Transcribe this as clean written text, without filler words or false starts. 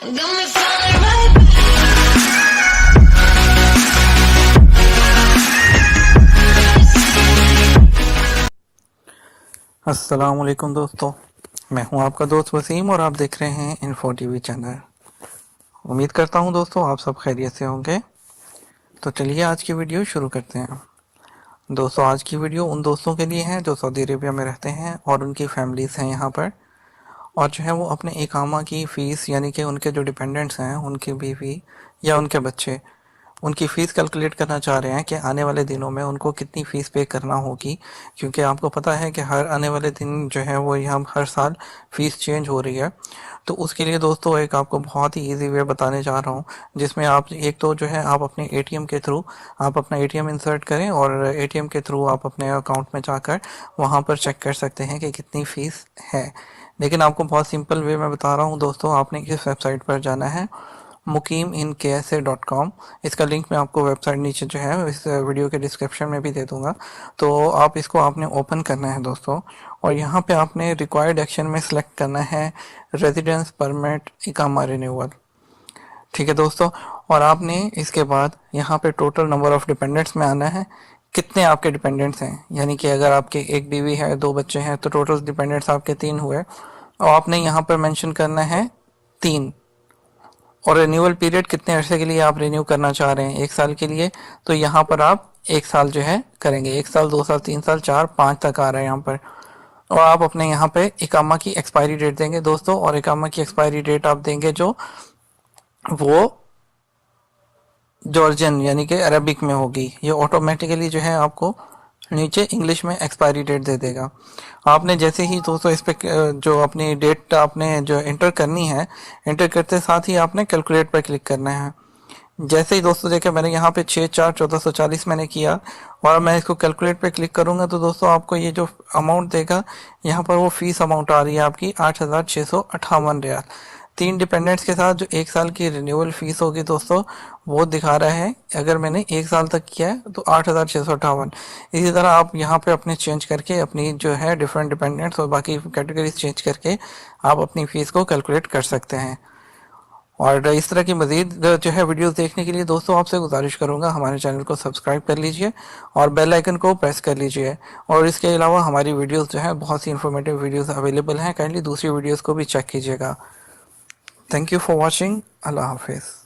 Got me falling right back. अस्सलामुअलैकुम दोस्तों, मैं हूं आपका दोस्त वसीम और आप देख रहे हैं इन्फो टीवी चैनल। उम्मीद करता हूं दोस्तों आप सब खैरियत से होंगे। तो चलिए आज की वीडियो शुरू करते हैं। दोस्तों आज की वीडियो उन दोस्तों के लिए है जो सऊदी अरेबिया में रहते हैं और उनकी फैमिलीज हैं यहाँ पर, और जो है वो अपने इकामा की फ़ीस यानी कि उनके जो डिपेंडेंट्स हैं उनकी बीवी या उनके बच्चे, उनकी फ़ीस कैलकुलेट करना चाह रहे हैं कि आने वाले दिनों में उनको कितनी फ़ीस पे करना होगी। क्योंकि आपको पता है कि हर आने वाले दिन जो है वो यहाँ हर साल फ़ीस चेंज हो रही है। तो उसके लिए दोस्तों एक आपको बहुत ही इजी वे बताने जा रहा हूँ, जिसमें आप एक तो जो है आप अपने एटीएम के थ्रू आप अपना एटीएम इंसर्ट करें और एटीएम के थ्रू आप अपने अकाउंट में जाकर वहाँ पर चेक कर सकते हैं कि कितनी फ़ीस है। लेकिन आपको बहुत सिंपल वे में बता रहा हूँ दोस्तों, आपने इस वेबसाइट पर जाना है mukiminKSA.com। इसका लिंक मैं आपको वेबसाइट नीचे जो है इस वीडियो के डिस्क्रिप्शन में भी दे दूंगा। तो आप इसको आपने ओपन करना है दोस्तों, और यहाँ पे आपने रिक्वायर्ड एक्शन में सेलेक्ट करना है रेजिडेंस परमिट इकामा रिन्यूअल। ठीक है दोस्तों, और आपने इसके बाद यहाँ पे टोटल नंबर ऑफ डिपेंडेंट्स में आना है, कितने आपके डिपेंडेंट्स हैं। यानी कि अगर आपके एक बीवी है, दो बच्चे हैं, तो टोटल डिपेंडेंट्स आपके 3 हुए, और आपने यहाँ पर मेंशन करना है 3। और रिन्यूअल पीरियड कितने अरसे के लिए आप रिन्यू करना चाह रहे हैं, 1 साल के लिए, तो यहाँ पर आप 1 साल जो है करेंगे। 1 साल, 2 साल, 3 साल, 4, 5 तक आ रहा है यहाँ पर। और आप अपने यहाँ पे इकामा की एक्सपायरी डेट देंगे दोस्तों, और इकामा की एक्सपायरी डेट आप देंगे जो वो जॉर्जियन यानी कि अरबिक में होगी। ये ऑटोमेटिकली जो है आपको नीचे इंग्लिश में एक्सपायरी डेट दे देगा। आपने जैसे ही दोस्तों इस पे जो अपनी डेट आपने जो एंटर करनी है, एंटर करते साथ ही आपने कैलकुलेट पर क्लिक करना है। जैसे ही दोस्तों देखें मैंने यहाँ पे 6/4/1440 मैंने किया, और मैं इसको कैलकुलेट पे क्लिक करूँगा तो दोस्तों आपको ये जो अमाउंट देगा, यहाँ पर वो फीस अमाउंट आ रही है आपकी 8,658 रियाल। 3 डिपेंडेंट्स के साथ जो 1 साल की रिन्यूअल फीस होगी दोस्तों, वो दिखा रहा है अगर मैंने 1 साल तक किया है तो 8,658। इसी तरह आप यहाँ पे अपने चेंज करके अपनी जो है डिफरेंट डिपेंडेंट्स और बाकी कैटेगरीज चेंज करके आप अपनी फ़ीस को कैलकुलेट कर सकते हैं। और इस तरह की मज़ीद जो है वीडियोस देखने के लिए दोस्तों आपसे गुजारिश करूंगा हमारे चैनल को सब्सक्राइब कर लीजिए और बेल आइकन को प्रेस कर लीजिए। और इसके अलावा हमारी वीडियोस जो है बहुत सी इंफॉर्मेटिव वीडियोस अवेलेबल हैं, काइंडली दूसरी वीडियोस को भी चेक कीजिएगा। Thank you for watching. अल्लाह हाफिज़।